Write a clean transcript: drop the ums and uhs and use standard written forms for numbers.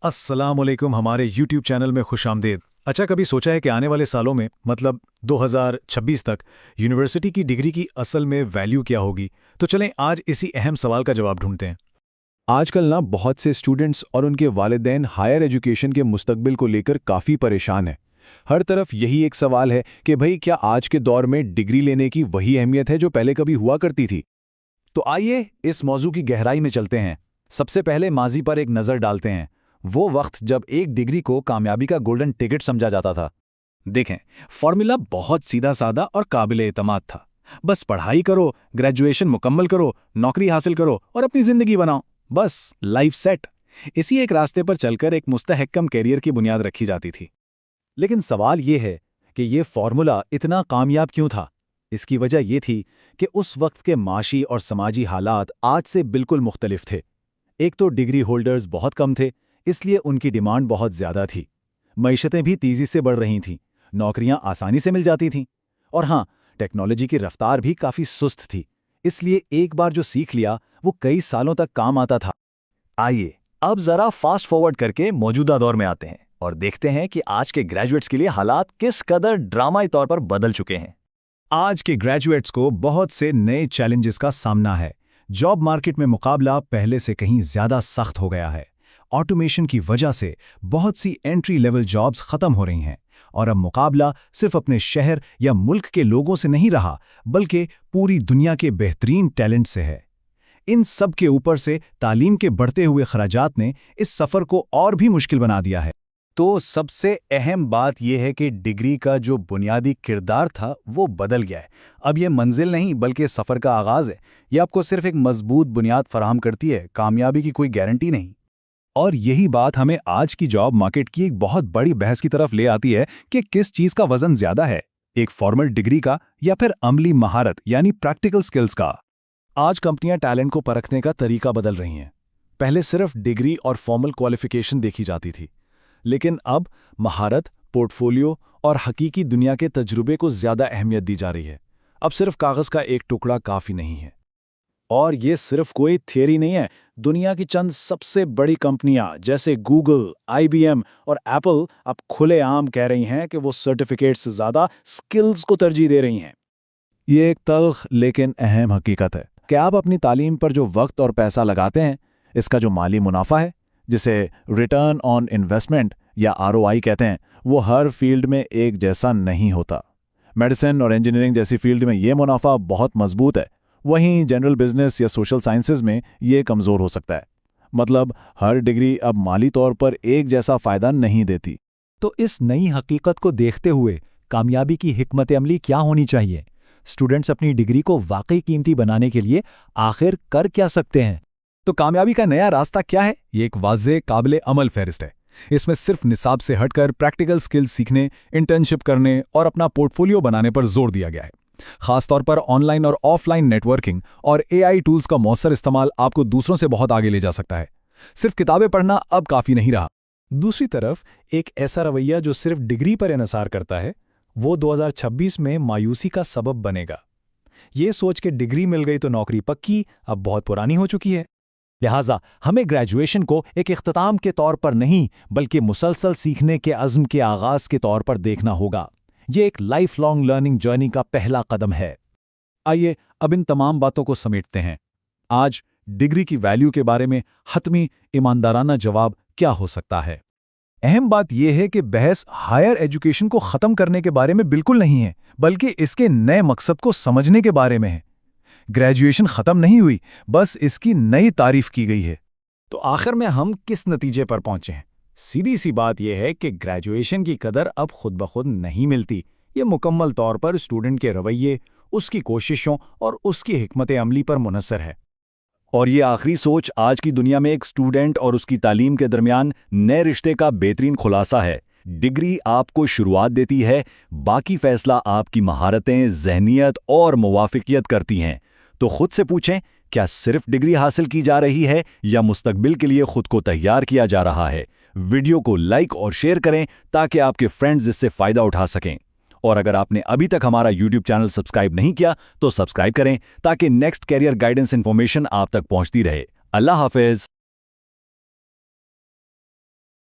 अस्सलाम वालेकुम हमारे YouTube चैनल में खुश आमदीद। अच्छा, कभी सोचा है कि आने वाले सालों में मतलब 2026 तक यूनिवर्सिटी की डिग्री की असल में वैल्यू क्या होगी? तो चलें आज इसी अहम सवाल का जवाब ढूंढते हैं। आजकल ना बहुत से स्टूडेंट्स और उनके वालिदैन हायर एजुकेशन के मुस्तकबिल को लेकर काफ़ी परेशान हैं। हर तरफ यही एक सवाल है कि भाई क्या आज के दौर में डिग्री लेने की वही अहमियत है जो पहले कभी हुआ करती थी। तो आइए इस मौजू की गहराई में चलते हैं। सबसे पहले माजी पर एक नज़र डालते हैं, वो वक्त जब एक डिग्री को कामयाबी का गोल्डन टिकट समझा जाता था। देखें, फॉर्मूला बहुत सीधा सादा और काबिले एतमाद था। बस पढ़ाई करो, ग्रेजुएशन मुकम्मल करो, नौकरी हासिल करो और अपनी ज़िंदगी बनाओ, बस लाइफ सेट। इसी एक रास्ते पर चलकर एक मुस्तहकम कैरियर की बुनियाद रखी जाती थी। लेकिन सवाल ये है कि ये फॉर्मूला इतना कामयाब क्यों था? इसकी वजह ये थी कि उस वक्त के माशी और समाजी हालात आज से बिल्कुल मुख्तलिफ थे। एक तो डिग्री होल्डर्स बहुत कम थे, इसलिए उनकी डिमांड बहुत ज़्यादा थी। मईशतें भी तेज़ी से बढ़ रही थीं, नौकरियां आसानी से मिल जाती थीं, और हाँ, टेक्नोलॉजी की रफ्तार भी काफ़ी सुस्त थी, इसलिए एक बार जो सीख लिया वो कई सालों तक काम आता था। आइए अब ज़रा फास्ट फॉरवर्ड करके मौजूदा दौर में आते हैं और देखते हैं कि आज के ग्रेजुएट्स के लिए हालात किस कदर ड्रामाई तौर पर बदल चुके हैं। आज के ग्रेजुएट्स को बहुत से नए चैलेंजेस का सामना है। जॉब मार्केट में मुकाबला पहले से कहीं ज़्यादा सख्त हो गया है। ऑटोमेशन की वजह से बहुत सी एंट्री लेवल जॉब्स खत्म हो रही हैं, और अब मुकाबला सिर्फ अपने शहर या मुल्क के लोगों से नहीं रहा, बल्कि पूरी दुनिया के बेहतरीन टैलेंट से है। इन सब के ऊपर से तालीम के बढ़ते हुए खर्चात ने इस सफ़र को और भी मुश्किल बना दिया है। तो सबसे अहम बात यह है कि डिग्री का जो बुनियादी किरदार था वो बदल गया है। अब ये मंजिल नहीं बल्कि सफ़र का आगाज़ है। ये आपको सिर्फ एक मजबूत बुनियाद फराहम करती है, कामयाबी की कोई गारंटी नहीं। और यही बात हमें आज की जॉब मार्केट की एक बहुत बड़ी बहस की तरफ ले आती है कि किस चीज़ का वजन ज़्यादा है, एक फॉर्मल डिग्री का या फिर अमली महारत यानी प्रैक्टिकल स्किल्स का। आज कंपनियां टैलेंट को परखने का तरीका बदल रही हैं। पहले सिर्फ डिग्री और फॉर्मल क्वालिफिकेशन देखी जाती थी, लेकिन अब महारत, पोर्टफोलियो और हकीकी दुनिया के तजुर्बे को ज़्यादा अहमियत दी जा रही है। अब सिर्फ कागज़ का एक टुकड़ा काफ़ी नहीं है। और ये सिर्फ कोई थियरी नहीं है। दुनिया की चंद सबसे बड़ी कंपनियां जैसे गूगल, IBM और एप्पल अब खुलेआम कह रही हैं कि वो सर्टिफिकेट से ज़्यादा स्किल्स को तरजीह दे रही हैं। ये एक तल्ख लेकिन अहम हकीकत है कि आप अपनी तालीम पर जो वक्त और पैसा लगाते हैं, इसका जो माली मुनाफा है, जिसे रिटर्न ऑन इन्वेस्टमेंट या ROI कहते हैं, वो हर फील्ड में एक जैसा नहीं होता। मेडिसिन और इंजीनियरिंग जैसी फील्ड में ये मुनाफा बहुत मजबूत है, वहीं जनरल बिजनेस या सोशल साइंसेज में ये कमज़ोर हो सकता है। मतलब हर डिग्री अब माली तौर पर एक जैसा फ़ायदा नहीं देती। तो इस नई हकीकत को देखते हुए कामयाबी की हिकमत अमली क्या होनी चाहिए? स्टूडेंट्स अपनी डिग्री को वाकई कीमती बनाने के लिए आखिर कर क्या सकते हैं? तो कामयाबी का नया रास्ता क्या है? ये एक वाज़ेह काबिले अमल फहरिस्त है। इसमें सिर्फ निसाब से हटकर प्रैक्टिकल स्किल्स सीखने, इंटर्नशिप करने और अपना पोर्टफोलियो बनाने पर जोर दिया गया है। खासतौर पर ऑनलाइन और ऑफलाइन नेटवर्किंग और AI टूल्स का मौसर इस्तेमाल आपको दूसरों से बहुत आगे ले जा सकता है। सिर्फ किताबें पढ़ना अब काफ़ी नहीं रहा। दूसरी तरफ एक ऐसा रवैया जो सिर्फ डिग्री पर इन्हिसार करता है, वो 2026 में मायूसी का सबब बनेगा। ये सोच के डिग्री मिल गई तो नौकरी पक्की अब बहुत पुरानी हो चुकी है। लिहाजा हमें ग्रेजुएशन को एक इख्तिताम के तौर पर नहीं बल्कि मुसलसल सीखने के अज़्म के आगाज़ के तौर पर देखना होगा। ये एक लाइफ लॉन्ग लर्निंग जर्नी का पहला कदम है। आइए अब इन तमाम बातों को समेटते हैं। आज डिग्री की वैल्यू के बारे में हतमी ईमानदाराना जवाब क्या हो सकता है? अहम बात यह है कि बहस हायर एजुकेशन को ख़त्म करने के बारे में बिल्कुल नहीं है, बल्कि इसके नए मकसद को समझने के बारे में है। ग्रेजुएशन ख़त्म नहीं हुई, बस इसकी नई तारीफ की गई है। तो आखिर में हम किस नतीजे पर पहुंचे हैं? सीधी सी बात यह है कि ग्रेजुएशन की कदर अब खुद ब खुद नहीं मिलती। ये मुकम्मल तौर पर स्टूडेंट के रवैये, उसकी कोशिशों और उसकी हिकमत अमली पर मुनहसर है। और ये आखिरी सोच आज की दुनिया में एक स्टूडेंट और उसकी तालीम के दरमियान नए रिश्ते का बेहतरीन खुलासा है। डिग्री आपको शुरुआत देती है, बाकी फैसला आपकी महारतें, जहनियत और मुवाफिकियत करती हैं। तो खुद से पूछें, क्या सिर्फ डिग्री हासिल की जा रही है या मुस्तकबिल के लिए खुद को तैयार किया जा रहा है? वीडियो को लाइक और शेयर करें ताकि आपके फ्रेंड्स इससे फ़ायदा उठा सकें। और अगर आपने अभी तक हमारा YouTube चैनल सब्सक्राइब नहीं किया तो सब्सक्राइब करें ताकि नेक्स्ट कैरियर गाइडेंस इन्फॉर्मेशन आप तक पहुंचती रहे। अल्लाह हाफिज।